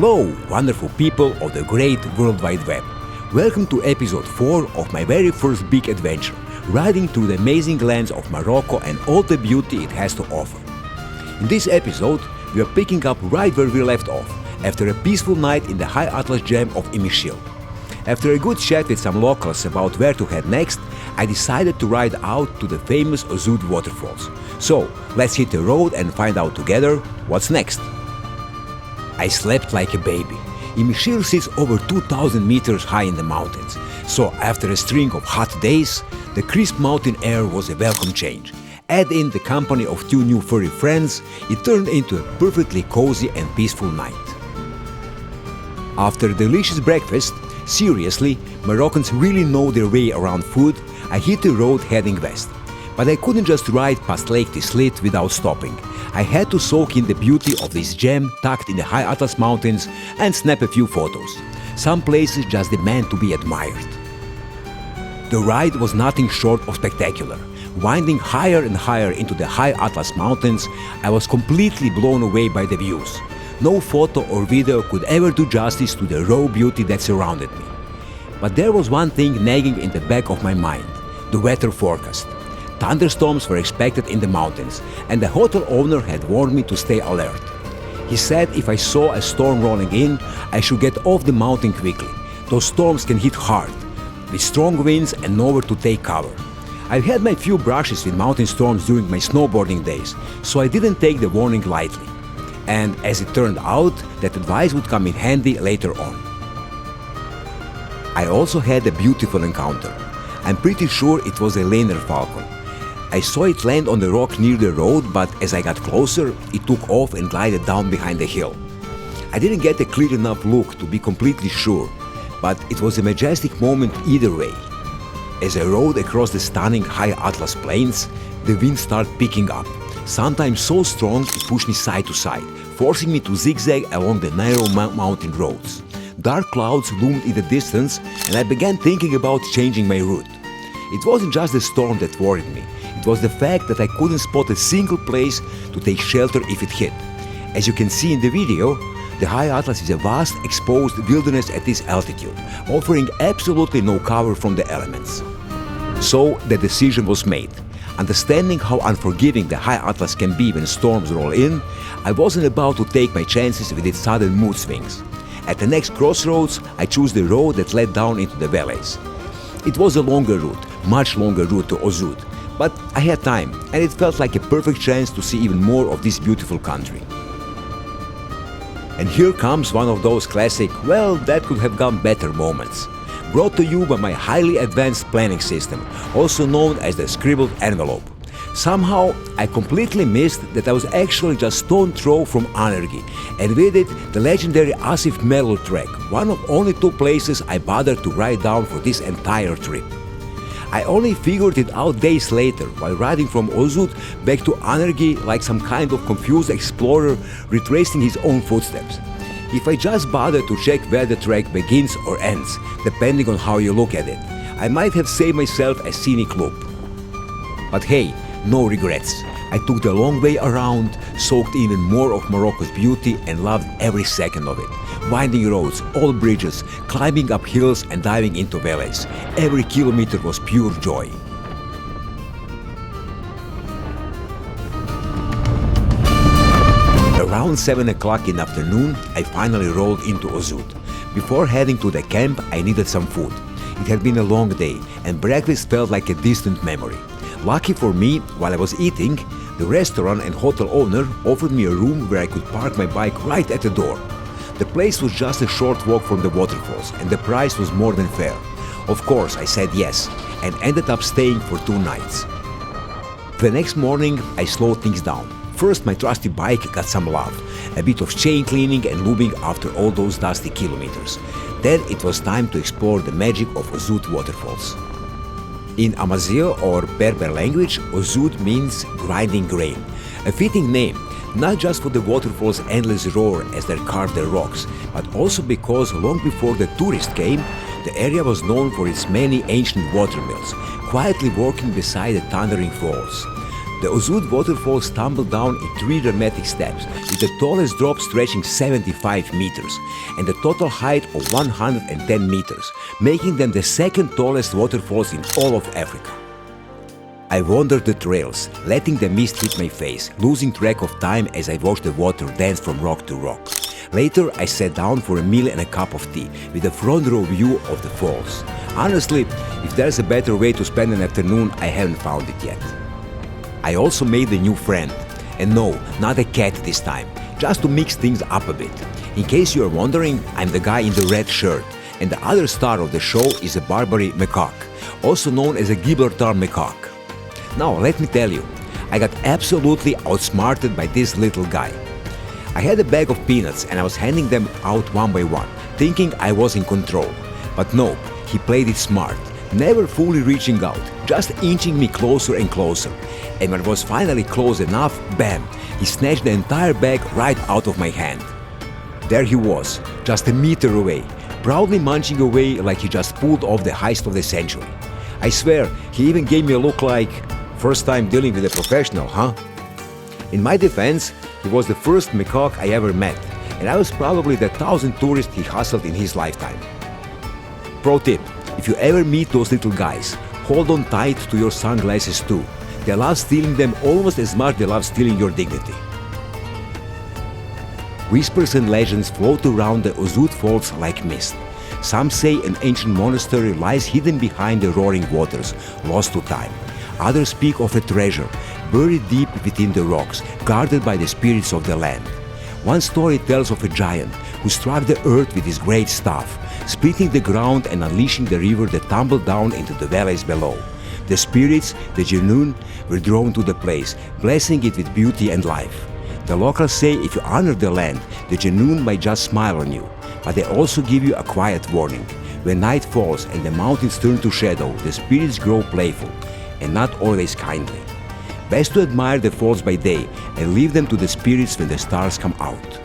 Hello, wonderful people of the great World Wide Web. Welcome to episode 4 of my very first big adventure, riding through the amazing lands of Morocco and all the beauty it has to offer. In this episode, we are picking up right where we left off, after a peaceful night in the high Atlas gem of Imilchil. After a good chat with some locals about where to head next, I decided to ride out to the famous Ozoud waterfalls. So, let's hit the road and find out together what's next. I slept like a baby. Imilchil sits over 2,000 meters high in the mountains, so after a string of hot days, the crisp mountain air was a welcome change. Add in the company of 2 new furry friends, it turned into a perfectly cozy and peaceful night. After a delicious breakfast, seriously, Moroccans really know their way around food, I hit the road heading west. But I couldn't just ride past Lake Tislit without stopping. I had to soak in the beauty of this gem tucked in the high Atlas mountains and snap a few photos. Some places just demand to be admired. The ride was nothing short of spectacular. Winding higher and higher into the high Atlas mountains, I was completely blown away by the views. No photo or video could ever do justice to the raw beauty that surrounded me. But there was one thing nagging in the back of my mind: the weather forecast. Thunderstorms were expected in the mountains, and the hotel owner had warned me to stay alert. He said if I saw a storm rolling in, I should get off the mountain quickly. Those storms can hit hard, with strong winds and nowhere to take cover. I've had my few brushes with mountain storms during my snowboarding days, so I didn't take the warning lightly. And as it turned out, that advice would come in handy later on. I also had a beautiful encounter. I'm pretty sure it was a Lyrical falcon. I saw it land on the rock near the road, but as I got closer, it took off and glided down behind the hill. I didn't get a clear enough look to be completely sure, but it was a majestic moment either way. As I rode across the stunning high Atlas plains, the wind started picking up, sometimes so strong it pushed me side to side, forcing me to zigzag along the narrow mountain roads. Dark clouds loomed in the distance, and I began thinking about changing my route. It wasn't just the storm that worried me. It was the fact that I couldn't spot a single place to take shelter if it hit. As you can see in the video, the high Atlas is a vast, exposed wilderness at this altitude, offering absolutely no cover from the elements. So the decision was made. Understanding how unforgiving the high Atlas can be when storms roll in, I wasn't about to take my chances with its sudden mood swings. At the next crossroads, I chose the road that led down into the valleys. It was a longer route, much longer route to Ozoud, but I had time, and it felt like a perfect chance to see even more of this beautiful country. And here comes one of those classic, well, that could have gone better moments. Brought to you by my highly advanced planning system, also known as the scribbled envelope. Somehow, I completely missed that I was actually just stone throw from Anergui, and with it, the legendary Asif Mellow track, one of only 2 places I bothered to write down for this entire trip. I only figured it out days later while riding from Ozoud back to Anergui like some kind of confused explorer retracing his own footsteps. If I just bothered to check where the track begins or ends, depending on how you look at it, I might have saved myself a scenic loop. But hey, no regrets. I took the long way around, soaked even more of Morocco's beauty and loved every second of it. Winding roads, all bridges, climbing up hills and diving into valleys. Every kilometer was pure joy. Around 7 o'clock in the afternoon, I finally rolled into Ozoud. Before heading to the camp, I needed some food. It had been a long day, and breakfast felt like a distant memory. Lucky for me, while I was eating, the restaurant and hotel owner offered me a room where I could park my bike right at the door. The place was just a short walk from the waterfalls, and the price was more than fair. Of course, I said yes, and ended up staying for 2 nights. The next morning, I slowed things down. First, my trusty bike got some love, a bit of chain cleaning and lubing after all those dusty kilometers. Then it was time to explore the magic of Ozoud waterfalls. In Amazigh or Berber language, Ozoud means grinding grain, a fitting name, not just for the waterfall's endless roar as they carved the rocks, but also because long before the tourists came, the area was known for its many ancient watermills, quietly working beside the thundering falls. The Ozoud waterfall tumbled down in 3 dramatic steps, with the tallest drop stretching 75 meters and a total height of 110 meters, making them the second tallest waterfalls in all of Africa. I wandered the trails, letting the mist hit my face, losing track of time as I watched the water dance from rock to rock. Later, I sat down for a meal and a cup of tea, with a front row view of the falls. Honestly, if there's a better way to spend an afternoon, I haven't found it yet. I also made a new friend. And no, not a cat this time, just to mix things up a bit. In case you are wondering, I'm the guy in the red shirt, and the other star of the show is a Barbary macaque, also known as a Gibraltar macaque. Now, let me tell you, I got absolutely outsmarted by this little guy. I had a bag of peanuts and I was handing them out one by one, thinking I was in control. But no, he played it smart, never fully reaching out, just inching me closer and closer. And when it was finally close enough, bam, he snatched the entire bag right out of my hand. There he was, just a meter away, proudly munching away like he just pulled off the heist of the century. I swear, he even gave me a look like, first time dealing with a professional, huh? In my defense, he was the first macaque I ever met, and I was probably the 1,000th tourist he hustled in his lifetime. Pro tip, if you ever meet those little guys, hold on tight to your sunglasses too. They love stealing them almost as much as they love stealing your dignity. Whispers and legends float around the Ozoud Falls like mist. Some say an ancient monastery lies hidden behind the roaring waters, lost to time. Others speak of a treasure, buried deep within the rocks, guarded by the spirits of the land. One story tells of a giant who struck the earth with his great staff, splitting the ground and unleashing the river that tumbled down into the valleys below. The spirits, the Jannun, were drawn to the place, blessing it with beauty and life. The locals say if you honor the land, the Jannun might just smile on you, but they also give you a quiet warning. When night falls and the mountains turn to shadow, the spirits grow playful, and not always kindly. Best to admire the falls by day and leave them to the spirits when the stars come out.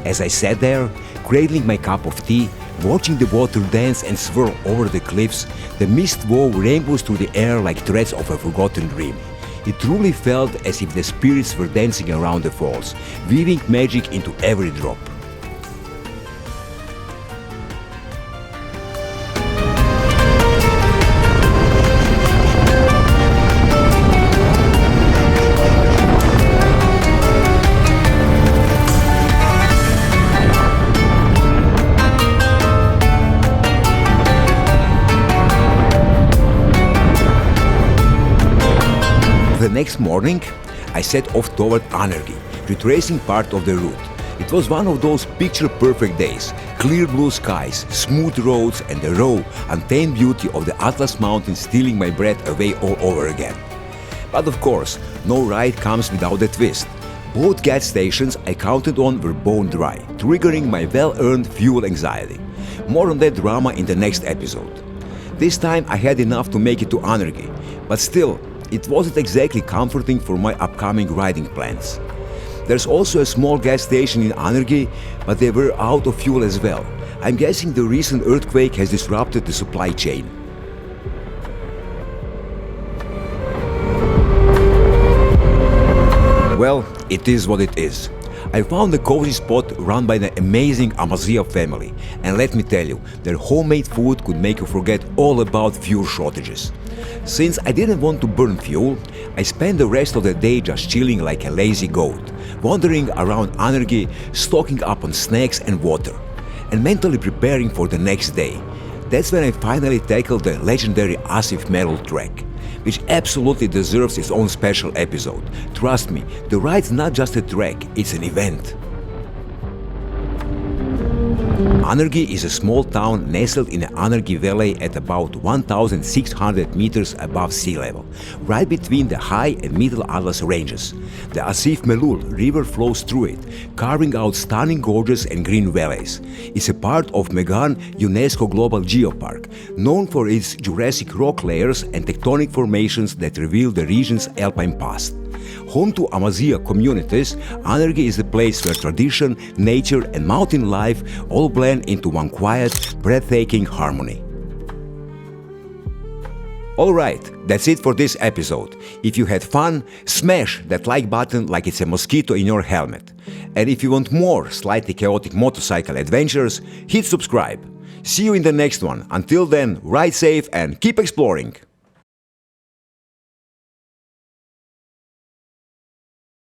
As I sat there, cradling my cup of tea, watching the water dance and swirl over the cliffs, the mist wove rainbows through the air like threads of a forgotten dream. It truly felt as if the spirits were dancing around the falls, weaving magic into every drop. The next morning, I set off toward Anergui, retracing part of the route. It was one of those picture-perfect days, clear blue skies, smooth roads, and the raw, untamed beauty of the Atlas Mountains stealing my breath away all over again. But of course, no ride comes without a twist. Both gas stations I counted on were bone dry, triggering my well-earned fuel anxiety. More on that drama in the next episode. This time I had enough to make it to Anergui, but still, it wasn't exactly comforting for my upcoming riding plans. There's also a small gas station in Anergui, but they were out of fuel as well. I'm guessing the recent earthquake has disrupted the supply chain. Well, it is what it is. I found a cozy spot run by the amazing Amazigh family, and let me tell you, their homemade food could make you forget all about fuel shortages. Since I didn't want to burn fuel, I spent the rest of the day just chilling like a lazy goat, wandering around Anergui, stocking up on snacks and water, and mentally preparing for the next day. That's when I finally tackled the legendary Asif Metal trek, which absolutely deserves its own special episode. Trust me, the ride's not just a trek, it's an event. Anergui is a small town nestled in the Anergui Valley at about 1,600 meters above sea level, right between the high and middle Atlas ranges. The Asif Melul River flows through it, carving out stunning gorges and green valleys. It's a part of Megan UNESCO Global Geopark, known for its Jurassic rock layers and tectonic formations that reveal the region's alpine past. Home to Amazigh communities, Anergui is a place where tradition, nature, and mountain life all blend into one quiet, breathtaking harmony. Alright, that's it for this episode. If you had fun, smash that like button like it's a mosquito in your helmet. And if you want more slightly chaotic motorcycle adventures, hit subscribe. See you in the next one. Until then, ride safe and keep exploring.